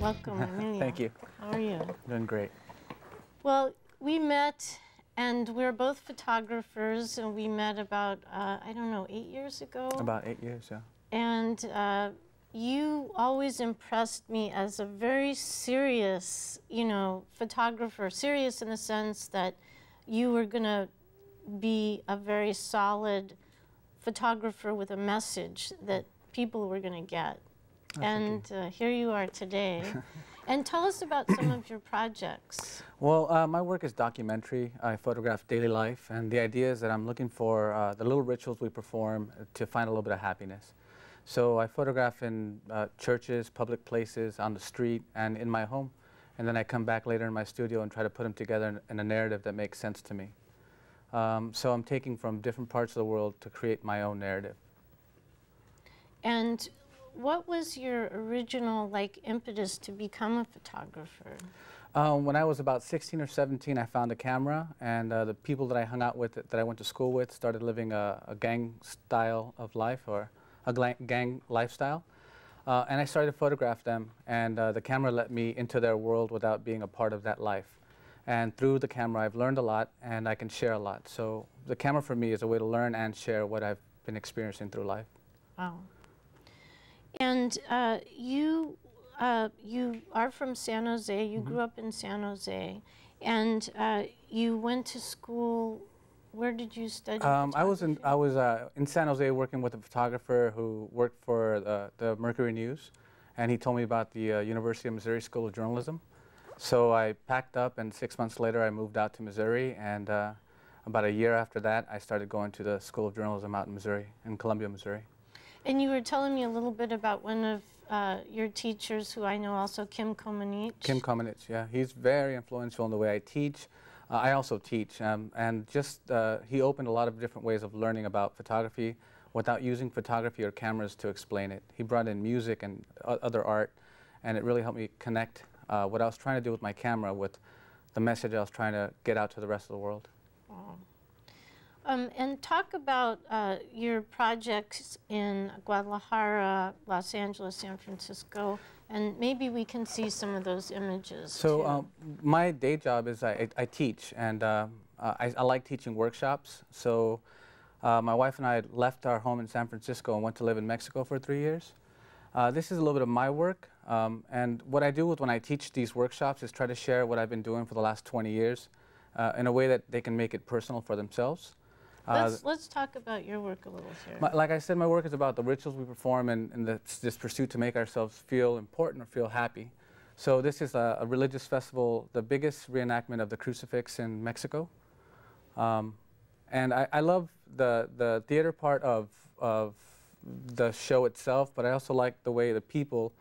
Welcome, Emilio. Thank you. How are you? Doing great. Well, we met, and we're both photographers, and we met about, I don't know, 8 years ago? About 8 years, yeah. And you always impressed me as a very serious, photographer. Serious in the sense that you were going to be a very solid photographer with a message that people were going to get. Oh, and here you are today. And tell us about some of your projects. Well, my work is documentary. I photograph daily life, and the idea is that I'm looking for the little rituals we perform to find a little bit of happiness. So I photograph in churches, public places, on the street, and in my home. And then I come back later in my studio and try to put them together in a narrative that makes sense to me. So I'm taking from different parts of the world to create my own narrative. And what was your original impetus to become a photographer? When I was about 16 or 17, I found a camera, and the people that I hung out with, that I went to school with, started living a gang style of life, or a gang lifestyle. And I started to photograph them, and the camera let me into their world without being a part of that life. And through the camera, I've learned a lot, and I can share a lot. So the camera for me is a way to learn and share what I've been experiencing through life. Wow. And you are from San Jose. You grew up in San Jose, and you went to school. Where did you study? I was in San Jose working with a photographer who worked for the Mercury News, and he told me about the University of Missouri School of Journalism. So I packed up, and 6 months later I moved out to Missouri, and about a year after that I started going to the School of Journalism out in Missouri, in Columbia, Missouri. And you were telling me a little bit about one of your teachers, who I know also, Kim Komenich. Kim Komenich, yeah. He's very influential in the way I teach. I also teach, and just he opened a lot of different ways of learning about photography without using photography or cameras to explain it. He brought in music and other art, and it really helped me connect what I was trying to do with my camera with the message I was trying to get out to the rest of the world. Wow. And talk about your projects in Guadalajara, Los Angeles, San Francisco, and maybe we can see some of those images. So my day job is I teach, and I like teaching workshops. So my wife and I left our home in San Francisco and went to live in Mexico for 3 years. This is a little bit of my work, and what I do when I teach these workshops is try to share what I've been doing for the last 20 years in a way that they can make it personal for themselves. Let's talk about your work a little here. Like I said, my work is about the rituals we perform and this pursuit to make ourselves feel important or feel happy. So this is a religious festival, the biggest reenactment of the crucifix in Mexico. And I love the theater part of the show itself, but I also like the way the people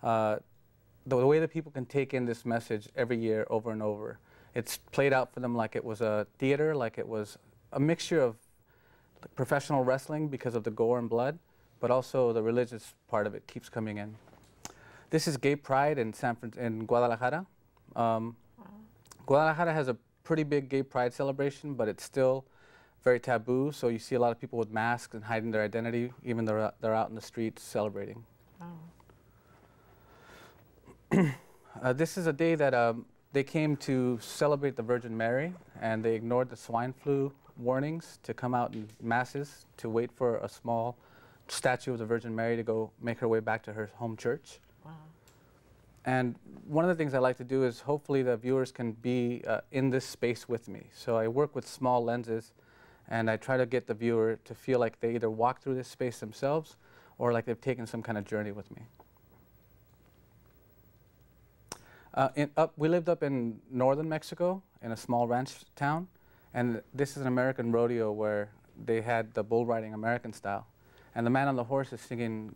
can take in this message every year over and over. It's played out for them like it was a theater, like it was a mixture of professional wrestling because of the gore and blood, but also the religious part of it keeps coming in. This is Gay Pride in Guadalajara. Guadalajara has a pretty big Gay Pride celebration, but it's still very taboo, so you see a lot of people with masks and hiding their identity, even though they're out in the streets celebrating. Wow. This is a day that they came to celebrate the Virgin Mary, and they ignored the swine flu warnings to come out in masses to wait for a small statue of the Virgin Mary to go make her way back to her home church. Wow. And one of the things I like to do is hopefully the viewers can be in this space with me. So I work with small lenses, and I try to get the viewer to feel like they either walk through this space themselves or like they've taken some kind of journey with me. We lived up in northern Mexico in a small ranch town, and this is an American rodeo where they had the bull riding American style. And the man on the horse is singing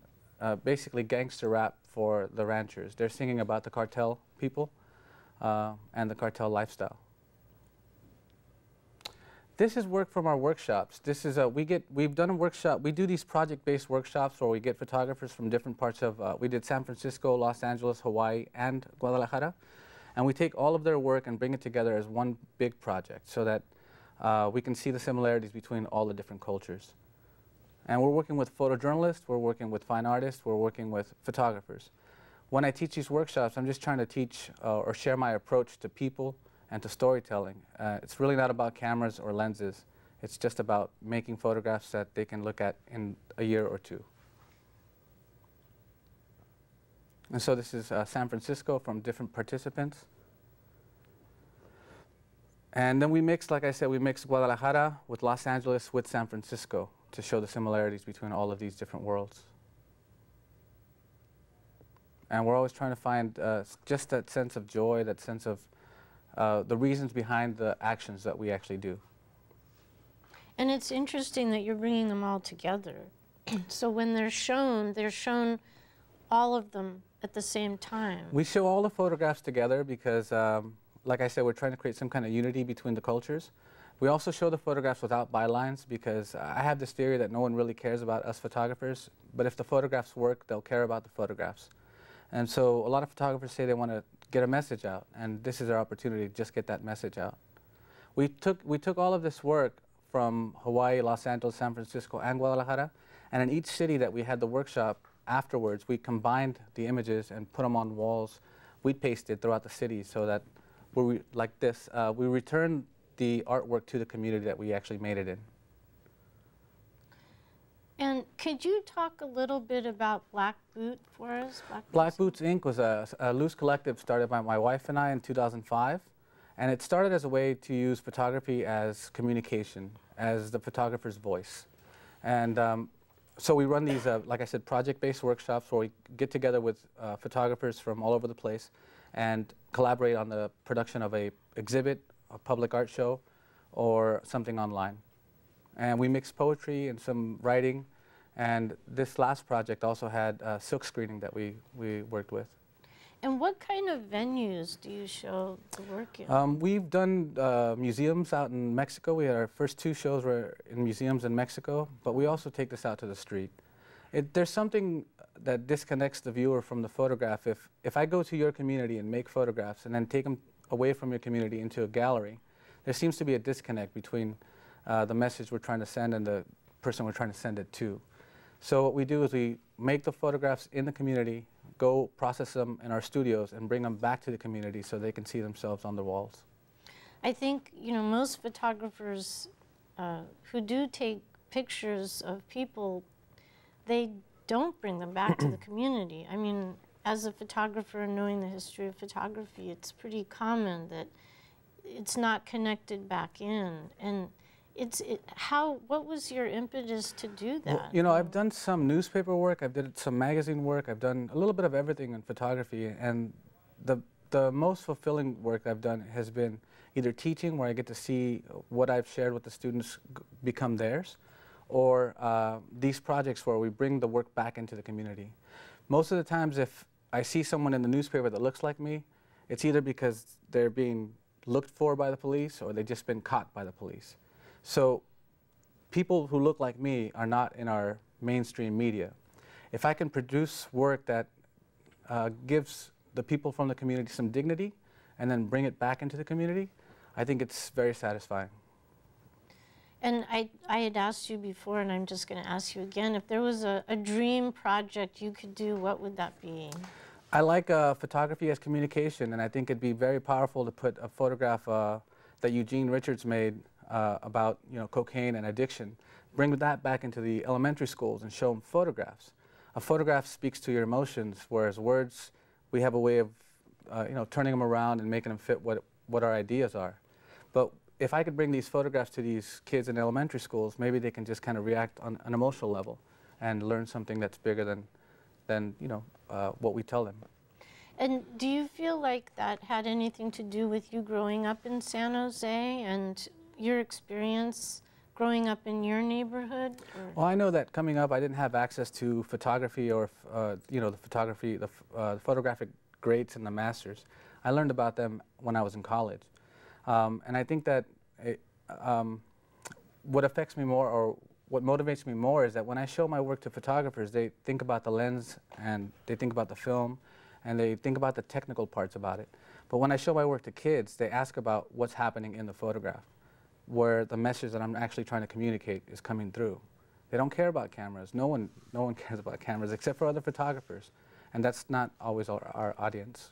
basically gangster rap for the ranchers. They're singing about the cartel people and the cartel lifestyle. This is work from our workshops. This is we've done a workshop. We do these project-based workshops where we get photographers from different parts of. We did San Francisco, Los Angeles, Hawaii, and Guadalajara, and we take all of their work and bring it together as one big project, so that we can see the similarities between all the different cultures. And we're working with photojournalists. We're working with fine artists. We're working with photographers. when I teach these workshops, I'm just trying to teach or share my approach to people and to storytelling. It's really not about cameras or lenses. It's just about making photographs that they can look at in a year or two. And so this is San Francisco from different participants. And then we mixed, like I said, we mixed Guadalajara with Los Angeles with San Francisco to show the similarities between all of these different worlds. And we're always trying to find just that sense of joy, that sense of the reasons behind the actions that we actually do. And it's interesting that you're bringing them all together. So when they're shown all of them at the same time. We show all the photographs together because, like I said, we're trying to create some kind of unity between the cultures. We also show the photographs without bylines because I have this theory that no one really cares about us photographers, but if the photographs work, they'll care about the photographs. And so a lot of photographers say they want to get a message out, and this is our opportunity to just get that message out. We took all of this work from Hawaii, Los Angeles, San Francisco, and Guadalajara, and in each city that we had the workshop afterwards, we combined the images and put them on walls. We pasted throughout the city so that we return the artwork to the community that we actually made it in. And could you talk a little bit about Black Boot for us? Black Boots Inc. was a loose collective started by my wife and I in 2005. And it started as a way to use photography as communication, as the photographer's voice. And so we run these, like I said, project-based workshops where we get together with photographers from all over the place and collaborate on the production of an exhibit, a public art show, or something online. And we mix poetry and some writing. And this last project also had silk screening that we worked with. And what kind of venues do you show the work in? We've done museums out in Mexico. We had our first 2 shows were in museums in Mexico, but we also take this out to the street. There's something that disconnects the viewer from the photograph. If I go to your community and make photographs and then take them away from your community into a gallery, there seems to be a disconnect between the message we're trying to send and the person we're trying to send it to. So what we do is we make the photographs in the community, go process them in our studios, and bring them back to the community so they can see themselves on the walls. I think, you know, most photographers who do take pictures of people, they don't bring them back to the community. I mean, as a photographer and knowing the history of photography, it's pretty common that it's not connected back in. And what was your impetus to do that? Well, you know, I've done some newspaper work, I've done some magazine work, I've done a little bit of everything in photography, and the most fulfilling work I've done has been either teaching, where I get to see what I've shared with the students become theirs, or these projects where we bring the work back into the community. Most of the times if I see someone in the newspaper that looks like me, it's either because they're being looked for by the police or they've just been caught by the police. So people who look like me are not in our mainstream media. If I can produce work that gives the people from the community some dignity and then bring it back into the community, I think it's very satisfying. And I had asked you before, and I'm just going to ask you again, if there was a dream project you could do, what would that be? I like photography as communication, and I think it'd be very powerful to put a photograph that Eugene Richards made about cocaine and addiction, bring that back into the elementary schools and show them photographs. A photograph speaks to your emotions, whereas words, we have a way of turning them around and making them fit what our ideas are. But if I could bring these photographs to these kids in elementary schools, maybe they can just kind of react on an emotional level and learn something that's bigger than what we tell them. And do you feel like that had anything to do with you growing up in San Jose and your experience growing up in your neighborhood? Or? Well, I know that coming up, I didn't have access to photography or the photographic grades and the masters. I learned about them when I was in college, and I think that what affects me more, or what motivates me more, is that when I show my work to photographers, they think about the lens and they think about the film and they think about the technical parts about it. But when I show my work to kids, they ask about what's happening in the photograph, where the message that I'm actually trying to communicate is coming through. They don't care about cameras. No one cares about cameras except for other photographers. and that's not always our audience.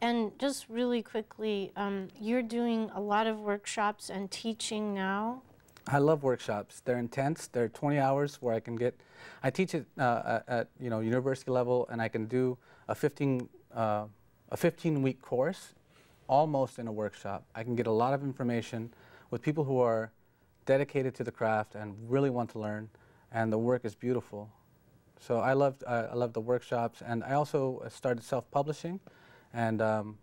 And just really quickly, you're doing a lot of workshops and teaching now. I love workshops. They're intense. They're 20 hours where I teach it at university level, and I can do a 15-week course almost in a workshop. I can get a lot of information with people who are dedicated to the craft and really want to learn, and the work is beautiful. So I love the workshops, and I also started self-publishing, and I'm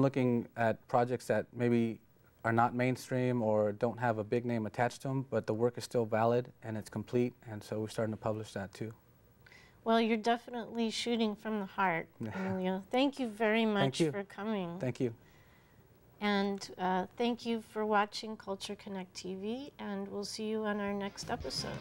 looking at projects that maybe are not mainstream or don't have a big name attached to them, but the work is still valid and it's complete, and so we're starting to publish that too. Well, you're definitely shooting from the heart, Emilio. Thank you very much for coming. Thank you. And thank you for watching Culture Connect TV, and we'll see you on our next episode.